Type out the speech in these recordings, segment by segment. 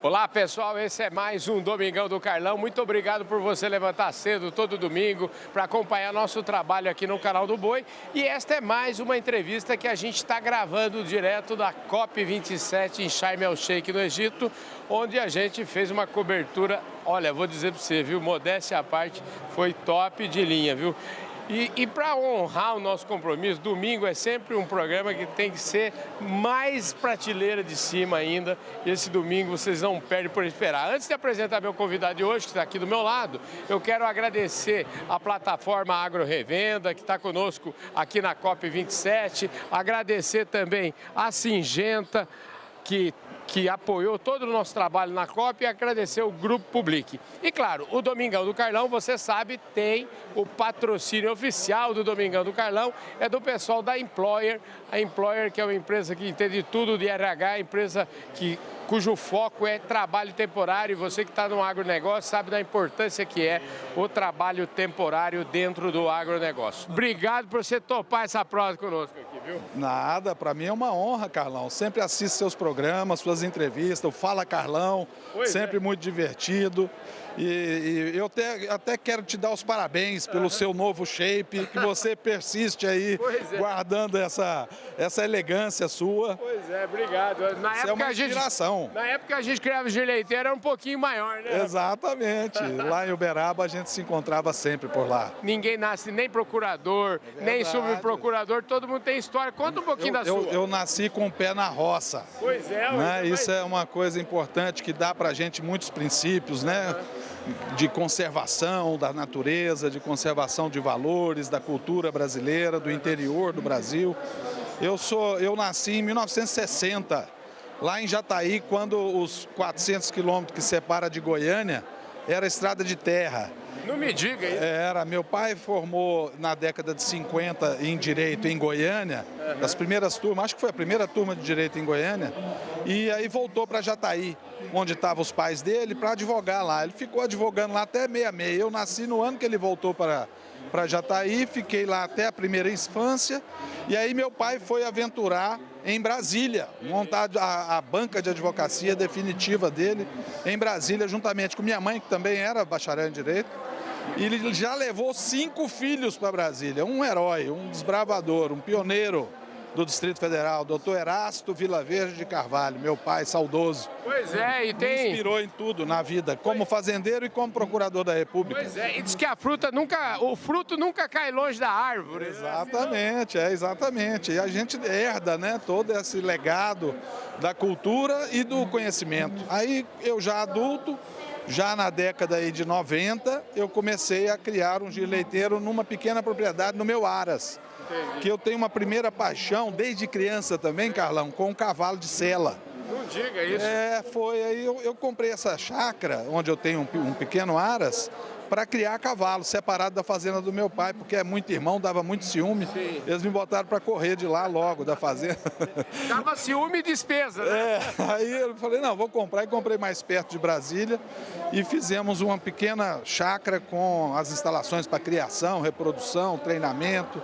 Olá pessoal, esse é mais um Domingão do Carlão. Muito obrigado por você levantar cedo todo domingo para acompanhar nosso trabalho aqui no canal do Boi. E esta é mais uma entrevista que a gente está gravando direto da COP27 em Sharm el-Sheikh, no Egito, onde a gente fez uma cobertura, olha, vou dizer para você, viu, modéstia à parte, foi top de linha, viu? E para honrar o nosso compromisso, domingo é sempre um programa que tem que ser mais prateleira de cima ainda. E esse domingo vocês não perdem por esperar. Antes de apresentar meu convidado de hoje, que está aqui do meu lado, eu quero agradecer a plataforma Agro Revenda, que está conosco aqui na COP27. Agradecer também a Singenta, que apoiou todo o nosso trabalho na COP, e agradecer o Grupo Public. E claro, o Domingão do Carlão, você sabe, tem o patrocínio oficial do Domingão do Carlão, é do pessoal da Employer. A Employer, que é uma empresa que entende tudo de RH, empresa cujo foco é trabalho temporário, e você que está no agronegócio sabe da importância que é o trabalho temporário dentro do agronegócio. Obrigado por você topar essa prova conosco aqui, viu? Nada, para mim é uma honra, Carlão. Sempre assisto seus programas, suas entrevistas, o Fala Carlão, sempre muito divertido. E eu até quero te dar os parabéns pelo seu novo shape, que você persiste aí guardando essa elegância sua. Pois é, obrigado. Isso é uma inspiração. Na época a gente criava o gileiteiro, era um pouquinho maior, né? Exatamente. Lá em Uberaba a gente se encontrava sempre por lá. Ninguém nasce nem procurador, nem subprocurador, todo mundo tem história. Conta um pouquinho da sua. Eu nasci com o pé na roça. Pois é. Né? Isso é uma coisa importante que dá pra gente muitos princípios, né? De conservação da natureza, de conservação de valores, da cultura brasileira, do interior do Brasil. Eu nasci em 1960, lá em Jataí, quando os 400 quilômetros que separa de Goiânia era estrada de terra. Não me diga isso. Meu pai formou na década de 50 em Direito em Goiânia, das primeiras turmas, acho que foi a primeira turma de Direito em Goiânia, e aí voltou para Jataí, onde estavam os pais dele, para advogar lá. Ele ficou advogando lá até 66. Eu nasci no ano que ele voltou para Jataí, fiquei lá até a primeira infância, e aí meu pai foi aventurar em Brasília, montar a banca de advocacia definitiva dele em Brasília, juntamente com minha mãe, que também era bacharel em Direito. E ele já levou 5 filhos para Brasília, um herói, um desbravador, um pioneiro do Distrito Federal, doutor Erasto Vilaverde de Carvalho, meu pai saudoso. Pois é, e Me inspirou em tudo na vida, como fazendeiro e como procurador da República. Pois é, e diz que o fruto nunca cai longe da árvore. Exatamente, exatamente. E a gente herda, né, todo esse legado da cultura e do conhecimento. Aí eu já adulto, já na década aí de 90, eu comecei a criar um gileiteiro numa pequena propriedade no meu Aras. Entendi. Que eu tenho uma primeira paixão, desde criança também, Carlão, com um cavalo de sela. Não diga isso. Foi aí, eu comprei essa chácara, onde eu tenho um pequeno Aras, para criar cavalo, separado da fazenda do meu pai, porque é muito irmão, dava muito ciúme. Sim. Eles me botaram para correr de lá logo, da fazenda. Dava ciúme e despesa, né? Aí eu falei, não, vou comprar, e comprei mais perto de Brasília, e fizemos uma pequena chácara com as instalações para criação, reprodução, treinamento,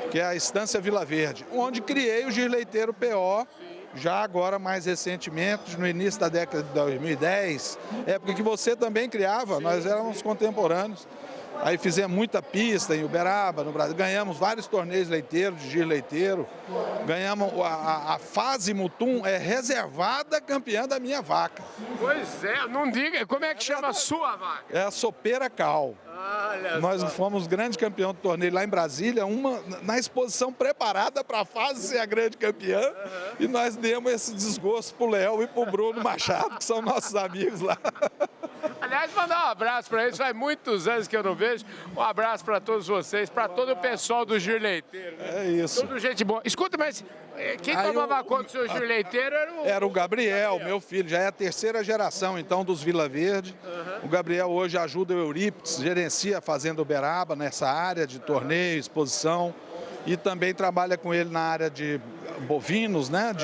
que é a Estância Vila Verde, onde criei o gileiteiro PO, já agora mais recentemente, no início da década de 2010, época que você também criava, nós éramos contemporâneos. Aí fizemos muita pista em Uberaba, no Brasil, ganhamos vários torneios leiteiros, de giro leiteiro, ganhamos a fase Mutum, é reservada campeã da minha vaca. Pois é, não diga, como é que chama a sua vaca? É a Sopeira Cal. Nós fomos grande campeão do torneio lá em Brasília, na exposição preparada para a fase ser a grande campeã, e nós demos esse desgosto pro Léo e pro Bruno Machado, que são nossos amigos lá. Aliás, mandar um abraço para eles, faz muitos anos que eu não vejo. Um abraço para todos vocês, para todo o pessoal do Giro Leiteiro. Né? É isso. Tudo gente boa. Escuta, mas quem tomava conta do seu Giro Leiteiro era o Gabriel, meu filho. Já é a terceira geração, então, dos Vila Verde. O Gabriel hoje ajuda o Eurípides, gerencia a Fazenda Uberaba nessa área de torneio, exposição. E também trabalha com ele na área de bovinos, né?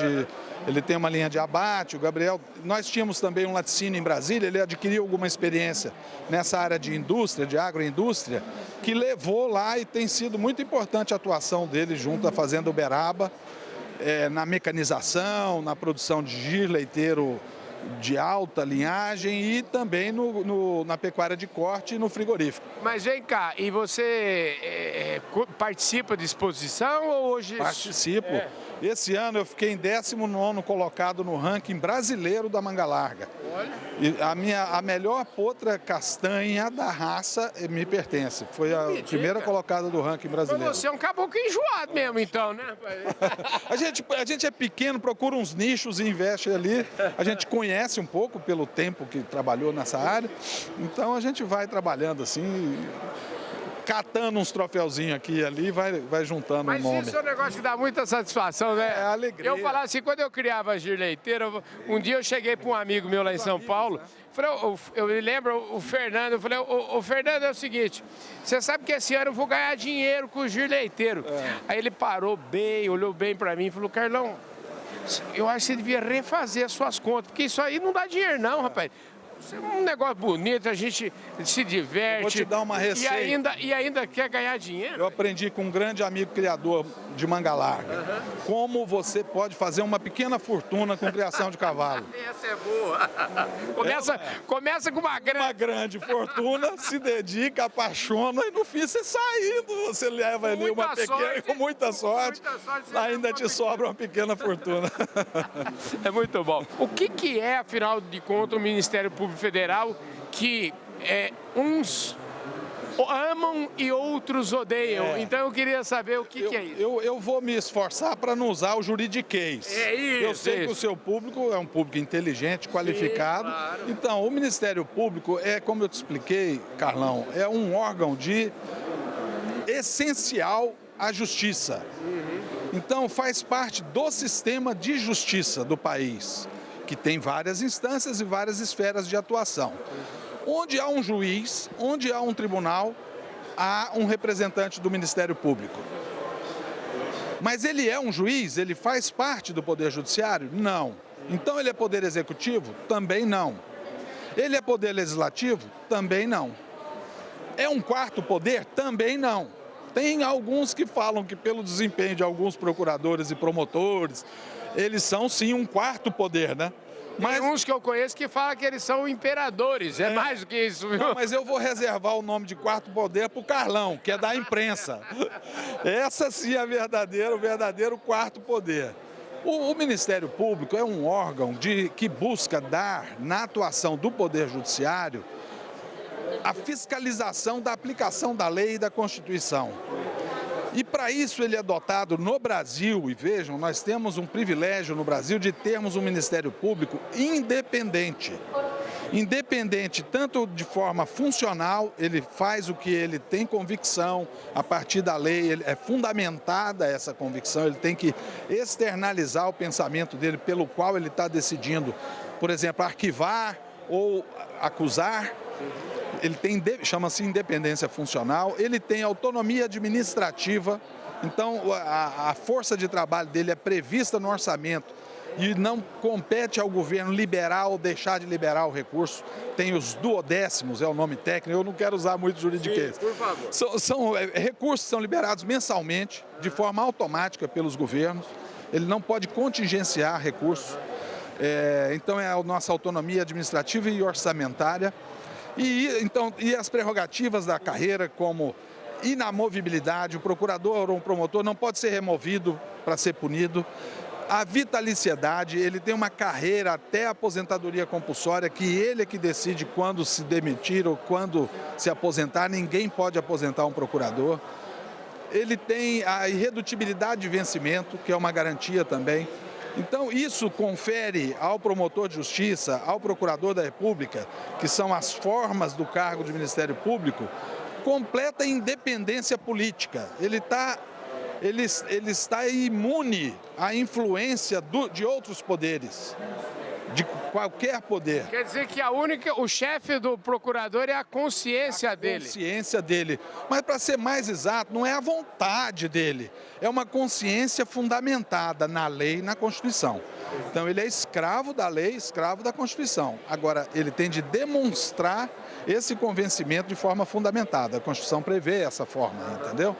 Ele tem uma linha de abate, o Gabriel. Nós tínhamos também um laticínio em Brasília, ele adquiriu alguma experiência nessa área de indústria, de agroindústria, que levou lá e tem sido muito importante a atuação dele junto à Fazenda Uberaba, na mecanização, na produção de giro leiteiro de alta linhagem e também na pecuária de corte e no frigorífico. Mas vem cá, e você participa de exposição ou hoje... Participo. Esse ano eu fiquei em 19º colocado no ranking brasileiro da manga larga. Olha. E a melhor potra castanha da raça me pertence. Foi a primeira colocada do ranking brasileiro. Mas você é um caboclo enjoado mesmo, então, né? A gente é pequeno, procura uns nichos e investe ali. A gente conhece um pouco pelo tempo que trabalhou nessa área. Então a gente vai trabalhando assim, catando uns troféuzinhos aqui e ali, vai juntando um nome. Mas isso é um negócio que dá muita satisfação, né? É alegria. Eu falava assim, quando eu criava giro leiteiro, um dia eu cheguei para um amigo meu lá em São Paulo, falei, eu me lembro, o Fernando, eu falei, o Fernando, é o seguinte, você sabe que esse ano eu vou ganhar dinheiro com o giro leiteiro. Aí ele parou bem, olhou bem para mim e falou, Carlão, eu acho que você devia refazer as suas contas, porque isso aí não dá dinheiro não, rapaz. É um negócio bonito, a gente se diverte. Vou te dar uma receita. E ainda quer ganhar dinheiro. Eu aprendi com um grande amigo criador de manga larga. Como você pode fazer uma pequena fortuna com criação de cavalo. Essa é boa. Começa com uma grande... Uma grande fortuna, se dedica, apaixona e no fim você saindo, você leva ali uma pequena, com muita sorte, ainda te sobra uma pequena fortuna. É muito bom. O que é, afinal de contas, o Ministério Público Federal que uns amam e outros odeiam? Então eu queria saber o que é isso. Eu vou me esforçar para não usar o juridiquês. É isso. Eu sei que o seu público é um público inteligente, qualificado. Sim, claro. Então, o Ministério Público como eu te expliquei, Carlão, é um órgão essencial à justiça. Então, faz parte do sistema de justiça do país, que tem várias instâncias e várias esferas de atuação. Onde há um juiz, onde há um tribunal, há um representante do Ministério Público. Mas ele é um juiz? Ele faz parte do Poder Judiciário? Não. Então ele é Poder Executivo? Também não. Ele é Poder Legislativo? Também não. É um quarto poder? Também não. Tem alguns que falam que pelo desempenho de alguns procuradores e promotores, eles são sim um quarto poder, né? Mas tem uns que eu conheço que falam que eles são imperadores, mais do que isso, viu? Não, mas eu vou reservar o nome de quarto poder para o Carlão, que é da imprensa. Essa sim é o verdadeiro quarto poder. O Ministério Público é um órgão que busca dar, na atuação do Poder Judiciário, a fiscalização da aplicação da lei e da Constituição. E para isso ele é dotado no Brasil, e vejam, nós temos um privilégio no Brasil de termos um Ministério Público independente. Independente tanto de forma funcional, ele faz o que ele tem convicção, a partir da lei, é fundamentada essa convicção, ele tem que externalizar o pensamento dele pelo qual ele está decidindo, por exemplo, arquivar ou acusar. Ele tem, chama-se independência funcional, ele tem autonomia administrativa, então a força de trabalho dele é prevista no orçamento e não compete ao governo liberar ou deixar de liberar o recurso. Tem os duodécimos, é o nome técnico, eu não quero usar muito juridiquês. Por favor. Recursos são liberados mensalmente, de forma automática pelos governos, ele não pode contingenciar recursos, então é a nossa autonomia administrativa e orçamentária. E as prerrogativas da carreira, como inamovibilidade, o procurador ou o promotor não pode ser removido para ser punido. A vitaliciedade, ele tem uma carreira até a aposentadoria compulsória, que ele é que decide quando se demitir ou quando se aposentar, ninguém pode aposentar um procurador. Ele tem a irredutibilidade de vencimento, que é uma garantia também. Então, isso confere ao promotor de justiça, ao procurador da República, que são as formas do cargo de Ministério Público, completa independência política. Ele está imune à influência de outros poderes, de qualquer poder. Quer dizer que o chefe do procurador é a consciência dele. A consciência dele. Mas, para ser mais exato, não é a vontade dele. É uma consciência fundamentada na lei e na Constituição. Então, ele é escravo da lei, escravo da Constituição. Agora, ele tem de demonstrar esse convencimento de forma fundamentada. A Constituição prevê essa forma, entendeu?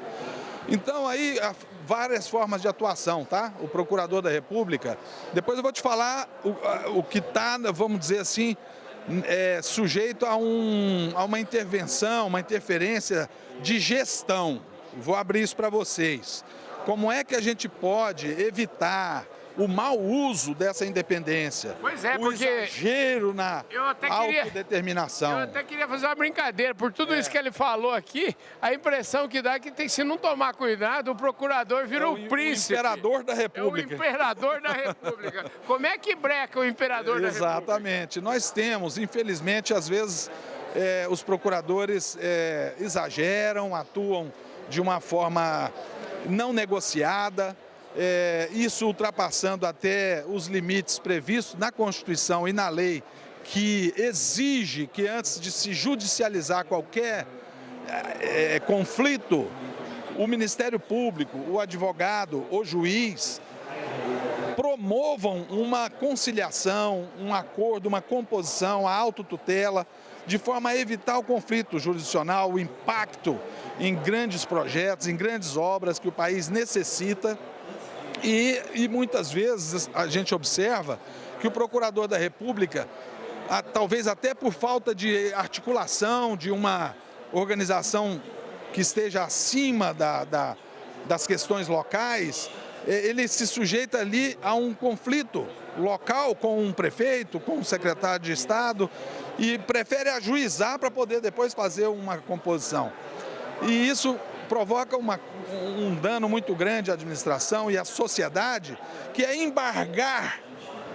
Então, aí, há várias formas de atuação, tá? O Procurador da República, depois eu vou te falar o que está, vamos dizer assim, sujeito a uma intervenção, uma interferência de gestão. Vou abrir isso para vocês. Como é que a gente pode evitar o mau uso dessa independência? Pois é, o porque exagero na autodeterminação. Eu até queria fazer uma brincadeira. Por tudo isso que ele falou aqui, a impressão que dá é que se não tomar cuidado, o procurador vira o príncipe. O imperador da República. É o imperador da República. Como é que breca o imperador da República? Exatamente. Nós temos, infelizmente, às vezes, os procuradores exageram, atuam de uma forma não negociada, isso ultrapassando até os limites previstos na Constituição e na lei, que exige que antes de se judicializar qualquer conflito, o Ministério Público, o advogado, o juiz, promovam uma conciliação, um acordo, uma composição, a autotutela, de forma a evitar o conflito jurisdicional, o impacto em grandes projetos, em grandes obras que o país necessita. E muitas vezes a gente observa que o Procurador da República, talvez até por falta de articulação de uma organização que esteja acima das questões locais, ele se sujeita ali a um conflito local com um prefeito, com um secretário de Estado, e prefere ajuizar para poder depois fazer uma composição. E isso provoca um dano muito grande à administração e à sociedade, que é embargar,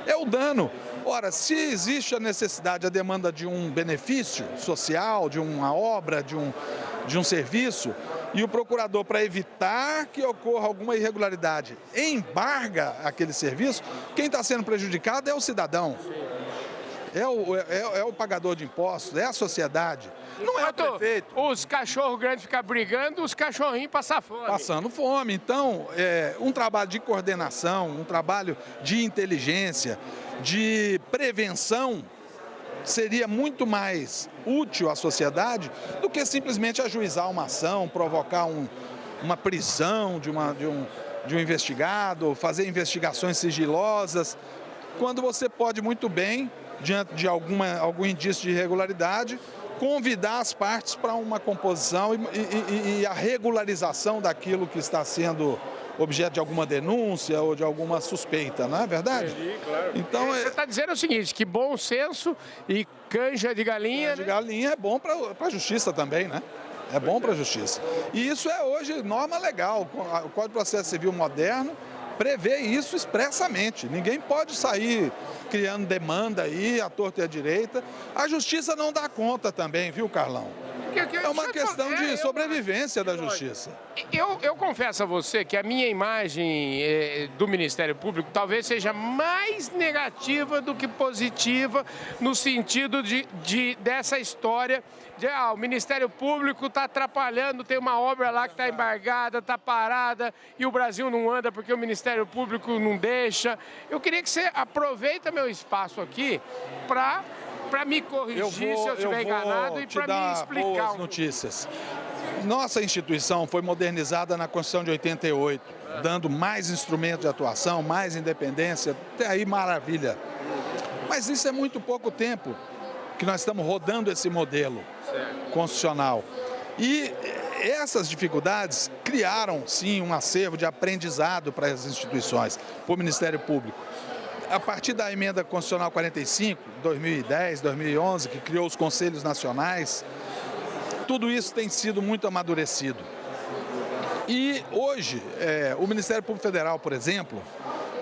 é o dano. Ora, se existe a necessidade, a demanda de um benefício social, de uma obra, de um serviço, e o procurador, para evitar que ocorra alguma irregularidade, embarga aquele serviço, quem está sendo prejudicado é o cidadão. É o pagador de impostos, é a sociedade, não é o prefeito. Os cachorros grandes ficam brigando, os cachorrinhos passam fome. Passando fome. Então, um trabalho de coordenação, um trabalho de inteligência, de prevenção, seria muito mais útil à sociedade do que simplesmente ajuizar uma ação, provocar uma prisão de um investigado, fazer investigações sigilosas, quando você pode muito bem, diante de algum indício de irregularidade, convidar as partes para uma composição e a regularização daquilo que está sendo objeto de alguma denúncia ou de alguma suspeita, não é verdade? Entendi, claro. Então, você está dizendo o seguinte, que bom senso e canja de galinha... Canja de galinha é bom para a justiça também, né? É bom para a justiça. E isso é hoje norma legal. O Código de Processo Civil moderno prevê isso expressamente. Ninguém pode sair criando demanda aí, à torta e à direita. A justiça não dá conta também, viu, Carlão? É uma questão de sobrevivência da justiça. Eu confesso a você que a minha imagem do Ministério Público talvez seja mais negativa do que positiva, no sentido dessa história de o Ministério Público está atrapalhando, tem uma obra lá que está embargada, está parada e o Brasil não anda porque o Ministério Público não deixa. Eu queria que você aproveita meu espaço aqui para me corrigir se eu estiver enganado e para me explicar. Boas notícias. Nossa instituição foi modernizada na Constituição de 88, dando mais instrumentos de atuação, mais independência, até aí maravilha. Mas isso é muito pouco tempo que nós estamos rodando esse modelo constitucional. E essas dificuldades criaram, sim, um acervo de aprendizado para as instituições, para o Ministério Público. A partir da emenda constitucional 45, 2010, 2011, que criou os conselhos nacionais, tudo isso tem sido muito amadurecido. E hoje, o Ministério Público Federal, por exemplo,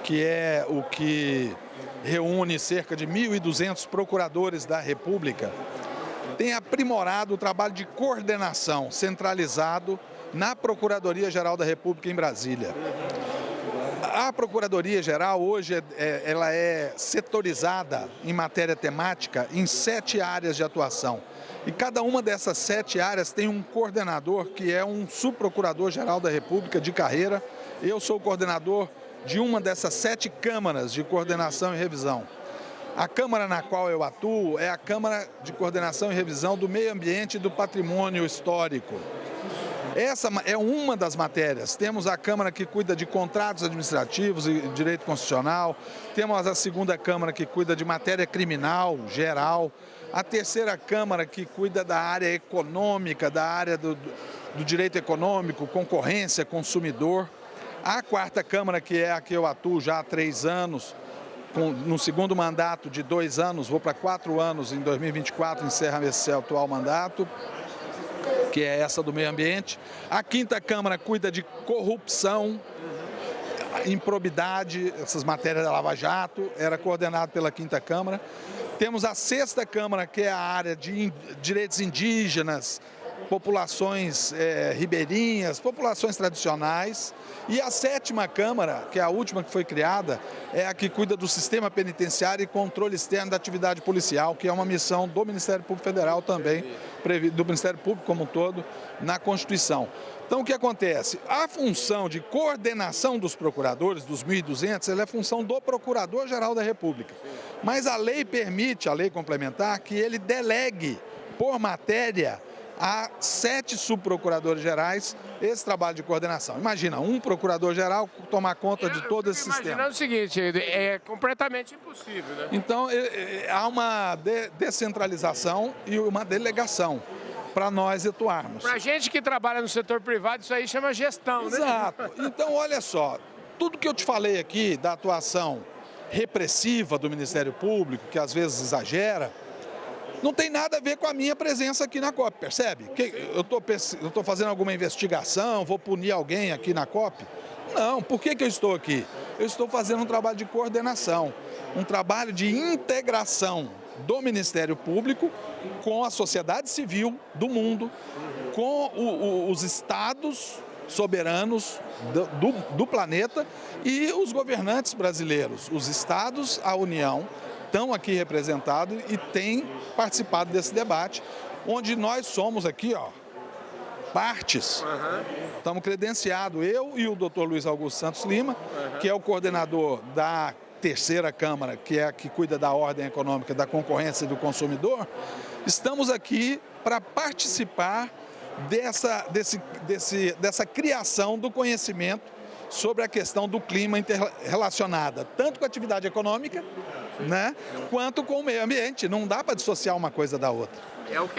que é o que reúne cerca de 1.200 procuradores da República, tem aprimorado o trabalho de coordenação centralizado na Procuradoria-Geral da República em Brasília. A Procuradoria-Geral hoje ela é setorizada em matéria temática em 7 áreas de atuação. E cada uma dessas 7 áreas tem um coordenador que é um subprocurador-geral da República de carreira. Eu sou o coordenador de uma dessas 7 câmaras de coordenação e revisão. A Câmara na qual eu atuo é a Câmara de Coordenação e Revisão do Meio Ambiente e do Patrimônio Histórico. Essa é uma das matérias. Temos a Câmara que cuida de contratos administrativos e direito constitucional. Temos a segunda Câmara que cuida de matéria criminal geral. A terceira Câmara que cuida da área econômica, da área do direito econômico, concorrência, consumidor. A quarta Câmara, que é a que eu atuo já há 3 anos, no segundo mandato de 2 anos, vou para 4 anos, em 2024 encerra esse atual mandato, que é essa do meio ambiente. A quinta Câmara cuida de corrupção, improbidade, essas matérias da Lava Jato, era coordenado pela quinta Câmara. Temos a sexta Câmara, que é a área de direitos indígenas, populações ribeirinhas, populações tradicionais. E a sétima Câmara, que é a última que foi criada, é a que cuida do sistema penitenciário e controle externo da atividade policial, que é uma missão do Ministério Público Federal também, do Ministério Público como um todo, na Constituição. Então, o que acontece? A função de coordenação dos procuradores, dos 1.200, ela é função do Procurador-Geral da República. Mas a lei permite, a lei complementar, que ele delegue por matéria a 7 subprocuradores gerais esse trabalho de coordenação. Imagina, um procurador-geral tomar conta de todo esse sistema. Imagina o seguinte, é completamente impossível, né? Então, há uma descentralização e uma delegação para nós atuarmos. Para a gente que trabalha no setor privado, isso aí chama gestão, né? Exato. Então, olha só, tudo que eu te falei aqui da atuação repressiva do Ministério Público, que às vezes exagera, não tem nada a ver com a minha presença aqui na COP, percebe? Eu estou fazendo alguma investigação, vou punir alguém aqui na COP? Não, por que eu estou aqui? Eu estou fazendo um trabalho de coordenação, um trabalho de integração do Ministério Público com a sociedade civil do mundo, com os estados soberanos do planeta e os governantes brasileiros, os estados, a União, estão aqui representados e têm participado desse debate, onde nós somos aqui, ó, partes. Estamos credenciados, eu e o Dr. Luiz Augusto Santos Lima, que é o coordenador da terceira Câmara, que é a que cuida da ordem econômica, da concorrência e do consumidor, estamos aqui para participar dessa criação do conhecimento sobre a questão do clima interrelacionada, tanto com a atividade econômica, né, quanto com o meio ambiente. Não dá para dissociar uma coisa da outra. É o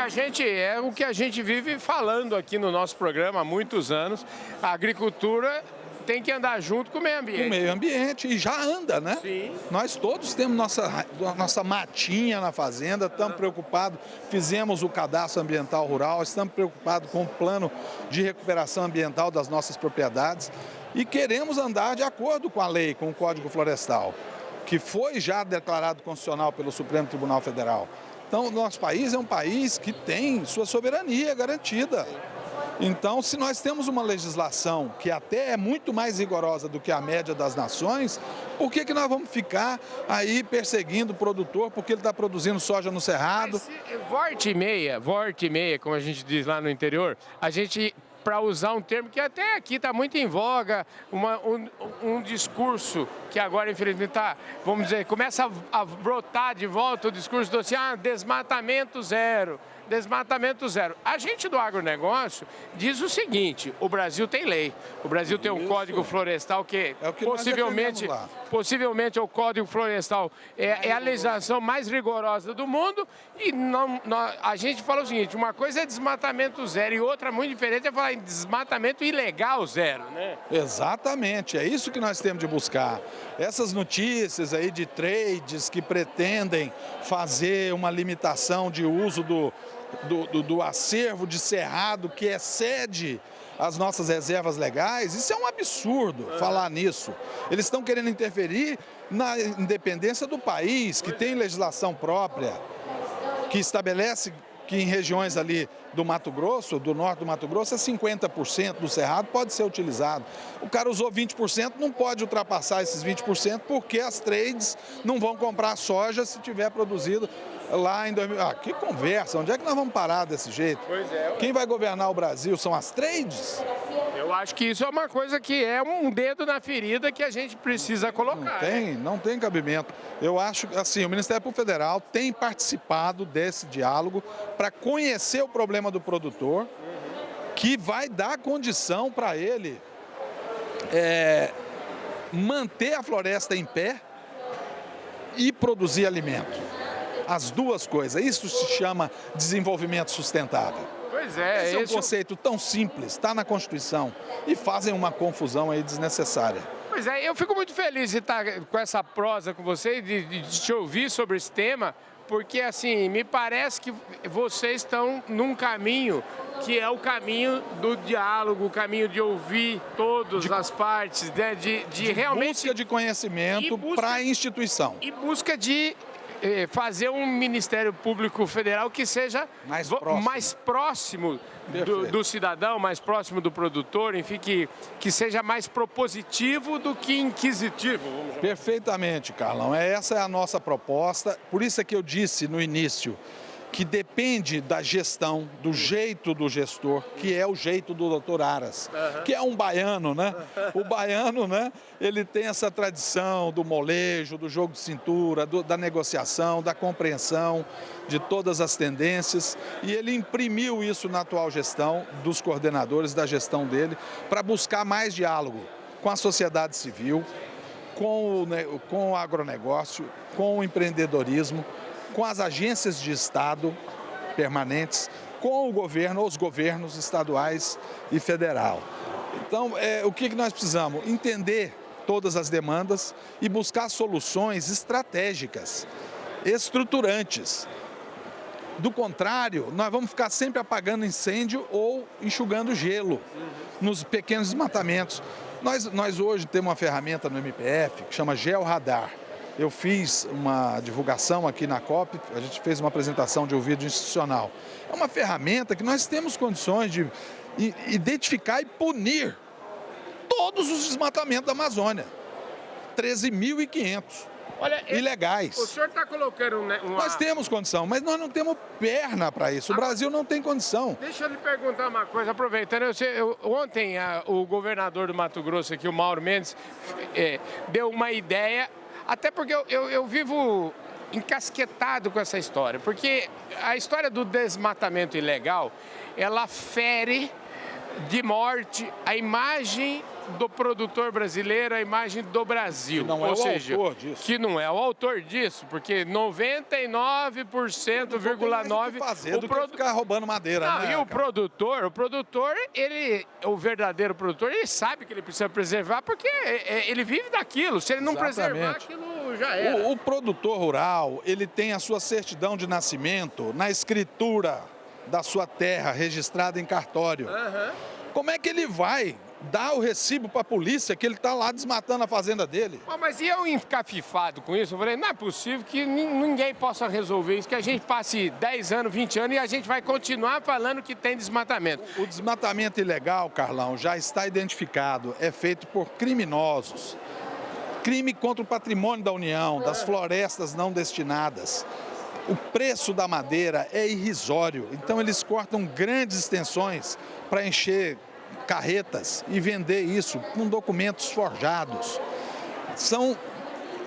que a gente vive falando aqui no nosso programa há muitos anos. A agricultura tem que andar junto com o meio ambiente. O meio ambiente, e já anda, né? Sim. Nós todos temos nossa matinha na fazenda, estamos preocupados, fizemos o cadastro ambiental rural, estamos preocupados com o plano de recuperação ambiental das nossas propriedades e queremos andar de acordo com a lei, com o Código Florestal, que foi já declarado constitucional pelo Supremo Tribunal Federal. Então, o nosso país é um país que tem sua soberania garantida. Então, se nós temos uma legislação que até é muito mais rigorosa do que a média das nações, por que nós vamos ficar aí perseguindo o produtor porque ele está produzindo soja no cerrado? Volta e meia, como a gente diz lá no interior, a gente, para usar um termo que até aqui está muito em voga, um discurso que agora, infelizmente, vamos dizer, começa a brotar de volta o discurso do assim, desmatamento zero. Desmatamento zero. A gente do agronegócio diz o seguinte, o Brasil tem lei, o Brasil tem um Código Florestal que possivelmente o Código Florestal é a legislação mais rigorosa do mundo e a gente fala o seguinte, uma coisa é desmatamento zero e outra muito diferente é falar em desmatamento ilegal zero, né? Exatamente, é isso que nós temos de buscar. Essas notícias aí de trades que pretendem fazer uma limitação de uso do acervo de cerrado que excede as nossas reservas legais, isso é um absurdo falar nisso. Eles estão querendo interferir na independência do país, que tem legislação própria, que estabelece que em regiões ali do Mato Grosso, do norte do Mato Grosso, 50% do cerrado pode ser utilizado. O cara usou 20%, não pode ultrapassar esses 20% porque as trades não vão comprar soja se tiver produzido lá em 2000. Que conversa, onde é que nós vamos parar desse jeito? Pois é. Quem vai governar o Brasil são as trades? Eu acho que isso é uma coisa que é um dedo na ferida que a gente precisa colocar. Não tem cabimento. Eu acho assim, o Ministério Público Federal tem participado desse diálogo para conhecer o problema do produtor, que vai dar condição para ele manter a floresta em pé e produzir alimento. As duas coisas. Isso se chama desenvolvimento sustentável. Pois é. Esse é um conceito tão simples, está na Constituição, e fazem uma confusão aí desnecessária. Pois é, eu fico muito feliz de estar com essa prosa com você, de te ouvir sobre esse tema, porque assim, me parece que vocês estão num caminho que é o caminho do diálogo, o caminho de ouvir todas as partes, né? de realmente... busca de conhecimento para a instituição. E busca de fazer um Ministério Público Federal que seja mais próximo do cidadão, mais próximo do produtor, enfim, que seja mais propositivo do que inquisitivo. Perfeitamente, Carlão. Essa é a nossa proposta. Por isso é que eu disse no início que depende da gestão, do jeito do gestor, que é o jeito do doutor Aras, que é um baiano, né? O baiano, né? Ele tem essa tradição do molejo, do jogo de cintura, da negociação, da compreensão de todas as tendências, e ele imprimiu isso na atual gestão dos coordenadores, da gestão dele, para buscar mais diálogo com a sociedade civil, com o agronegócio, com o empreendedorismo, com as agências de Estado permanentes, com o governo, os governos estaduais e federal. Então, o que nós precisamos? Entender todas as demandas e buscar soluções estratégicas, estruturantes. Do contrário, nós vamos ficar sempre apagando incêndio ou enxugando gelo nos pequenos desmatamentos. Nós hoje temos uma ferramenta no MPF que chama Georradar. Eu fiz uma divulgação aqui na COP, a gente fez uma apresentação de um vídeo institucional. É uma ferramenta que nós temos condições de identificar e punir todos os desmatamentos da Amazônia. 13.500 ilegais. O senhor está colocando Nós temos condição, mas nós não temos perna para isso. O Brasil não tem condição. Deixa eu lhe perguntar uma coisa, aproveitando. Ontem o governador do Mato Grosso aqui, o Mauro Mendes, deu uma ideia. Até porque eu vivo encasquetado com essa história, porque a história do desmatamento ilegal, ela fere de morte a imagem do produtor brasileiro, a imagem do Brasil. Que não é o autor disso. Que não é o autor disso, porque 99,9%... do que ficar roubando madeira, não, né, e o produtor, o verdadeiro produtor, ele sabe que ele precisa preservar, porque ele vive daquilo. Se ele não preservar, aquilo já era. O produtor rural, ele tem a sua certidão de nascimento na escritura da sua terra, registrada em cartório. Como é que ele vai dar o recibo para a polícia que ele está lá desmatando a fazenda dele? Mas e eu encafifado com isso? Eu falei, não é possível que ninguém possa resolver isso, que a gente passe 10 anos, 20 anos e a gente vai continuar falando que tem desmatamento. O desmatamento ilegal, Carlão, já está identificado, é feito por criminosos. Crime contra o patrimônio da União, das florestas não destinadas. O preço da madeira é irrisório, então eles cortam grandes extensões para encher carretas e vender isso com documentos forjados. São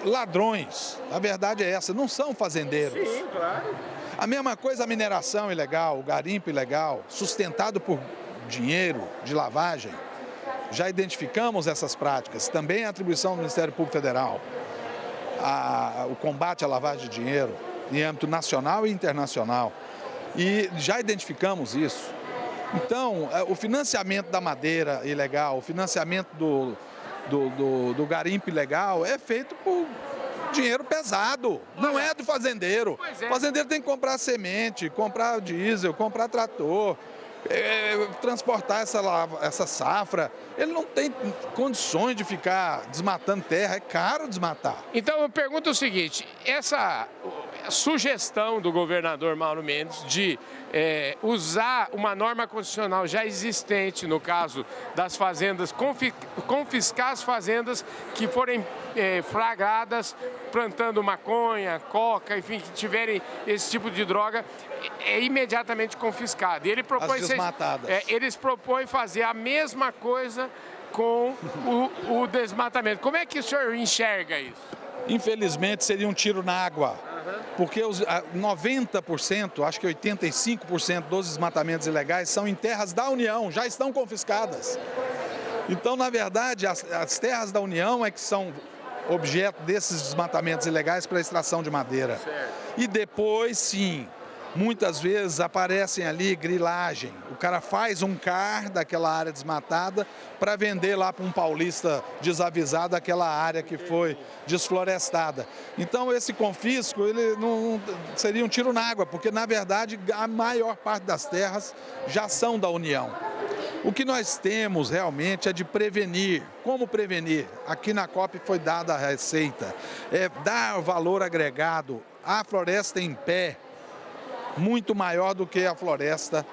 ladrões, a verdade é essa, não são fazendeiros. Sim, claro. A mesma coisa a mineração ilegal, o garimpo ilegal, sustentado por dinheiro de lavagem. Já identificamos essas práticas, também a atribuição do Ministério Público Federal, o combate à lavagem de dinheiro em âmbito nacional e internacional. E já identificamos isso. Então, o financiamento da madeira ilegal, o financiamento do garimpo ilegal é feito por dinheiro pesado, não é do fazendeiro. O fazendeiro tem que comprar semente, comprar diesel, comprar trator, transportar essa safra. Ele não tem condições de ficar desmatando terra, é caro desmatar. Então eu pergunto o seguinte, essa sugestão do governador Mauro Mendes de usar uma norma constitucional já existente, no caso das fazendas, confiscar as fazendas que forem flagradas plantando maconha, coca, enfim, que tiverem esse tipo de droga, é imediatamente confiscado. E ele propõe as desmatadas. Eles propõem fazer a mesma coisa com o desmatamento. Como é que o senhor enxerga isso? Infelizmente seria um tiro na água. porque 90%, acho que 85% dos desmatamentos ilegais são em terras da União, já estão confiscadas. Então, na verdade, as terras da União é que são objeto desses desmatamentos ilegais para extração de madeira. Certo. E depois, sim, muitas vezes aparecem ali grilagem. O cara faz um CAR daquela área desmatada para vender lá para um paulista desavisado aquela área que foi desflorestada. Então esse confisco ele não seria um tiro na água, porque na verdade a maior parte das terras já são da União. O que nós temos realmente é de prevenir. Como prevenir? Aqui na COP foi dada a receita. É dar valor agregado à floresta em pé, muito maior do que a floresta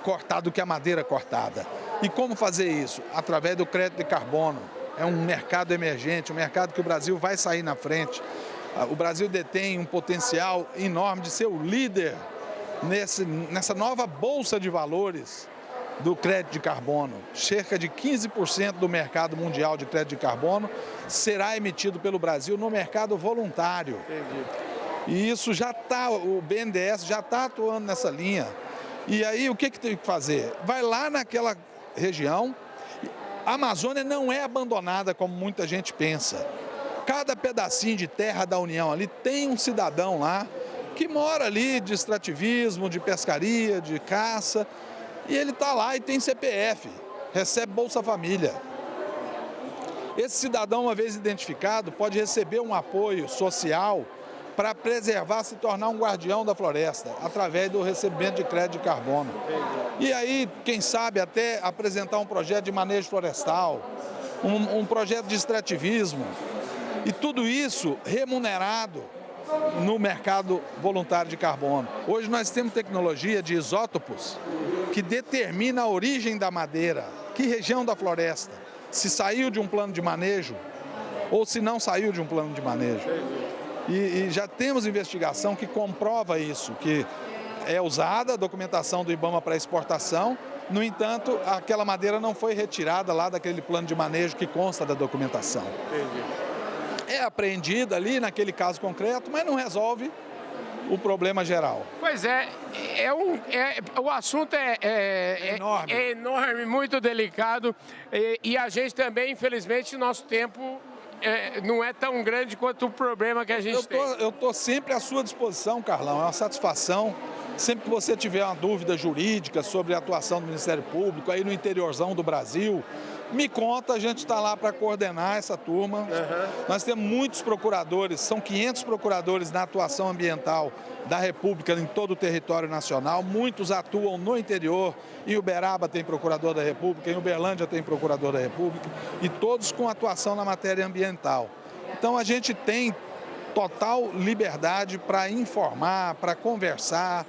cortada, do que a madeira cortada. E como fazer isso? Através do crédito de carbono. É um mercado emergente, um mercado que o Brasil vai sair na frente. O Brasil detém um potencial enorme de ser o líder nessa nova bolsa de valores do crédito de carbono. Cerca de 15% do mercado mundial de crédito de carbono será emitido pelo Brasil no mercado voluntário. Entendi. E isso já está, o BNDES já está atuando nessa linha. E aí o que tem que fazer? Vai lá naquela região. A Amazônia não é abandonada como muita gente pensa. Cada pedacinho de terra da União ali tem um cidadão lá que mora ali de extrativismo, de pescaria, de caça. E ele está lá e tem CPF, recebe Bolsa Família. Esse cidadão, uma vez identificado, pode receber um apoio social para preservar, se tornar um guardião da floresta, através do recebimento de crédito de carbono. E aí, quem sabe, até apresentar um projeto de manejo florestal, um projeto de extrativismo, e tudo isso remunerado no mercado voluntário de carbono. Hoje nós temos tecnologia de isótopos que determina a origem da madeira, que região da floresta, se saiu de um plano de manejo ou se não saiu de um plano de manejo. E já temos investigação que comprova isso, que é usada a documentação do IBAMA para exportação, no entanto, aquela madeira não foi retirada lá daquele plano de manejo que consta da documentação. Entendi. É apreendida ali naquele caso concreto, mas não resolve o problema geral. Pois é, o assunto é enorme. É enorme, muito delicado e a gente também, infelizmente, nosso tempo não é tão grande quanto o problema que a gente tem. Eu estou sempre à sua disposição, Carlão, é uma satisfação. Sempre que você tiver uma dúvida jurídica sobre a atuação do Ministério Público aí no interiorzão do Brasil, me conta, a gente está lá para coordenar essa turma. Uhum. Nós temos muitos procuradores, são 500 procuradores na atuação ambiental da República em todo o território nacional. Muitos atuam no interior. Em Uberaba tem procurador da República, em Uberlândia tem procurador da República, e todos com atuação na matéria ambiental. Então a gente tem total liberdade para informar, para conversar,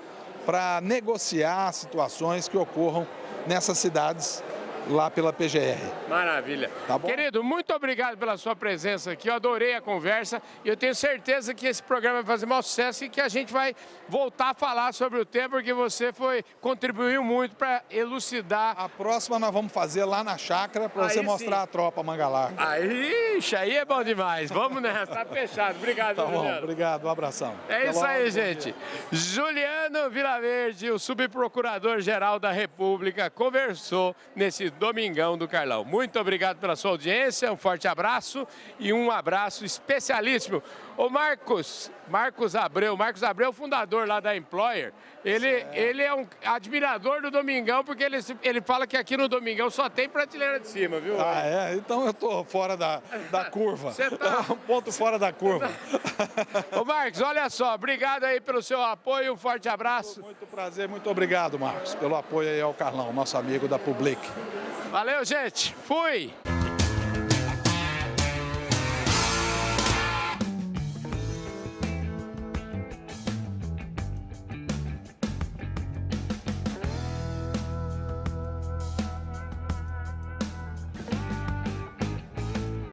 para negociar situações que ocorram nessas cidades lá pela PGR. Maravilha. Tá bom? Querido, muito obrigado pela sua presença aqui. Eu adorei a conversa e eu tenho certeza que esse programa vai fazer maior sucesso e que a gente vai voltar a falar sobre o tema, porque você contribuiu muito para elucidar. A próxima nós vamos fazer lá na chácara para você mostrar a tropa Mangalar. Aí é bom demais. Vamos nessa, tá fechado. Obrigado, tá bom, Juliano. Obrigado, um abração. É isso aí, gente. Juliano Vilaverde, o subprocurador-geral da República, conversou nesse Domingão do Carlão. Muito obrigado pela sua audiência, um forte abraço e um abraço especialíssimo. O Marcos Abreu, fundador lá da Employer, ele é um admirador do Domingão, porque ele fala que aqui no Domingão só tem prateleira de cima, viu? Ah, é? Então eu tô fora da curva. Você tá um ponto fora da curva. Ô Marcos, olha só, obrigado aí pelo seu apoio, um forte abraço. Muito prazer, muito obrigado, Marcos, pelo apoio aí ao Carlão, nosso amigo da Public. Valeu, gente. Fui!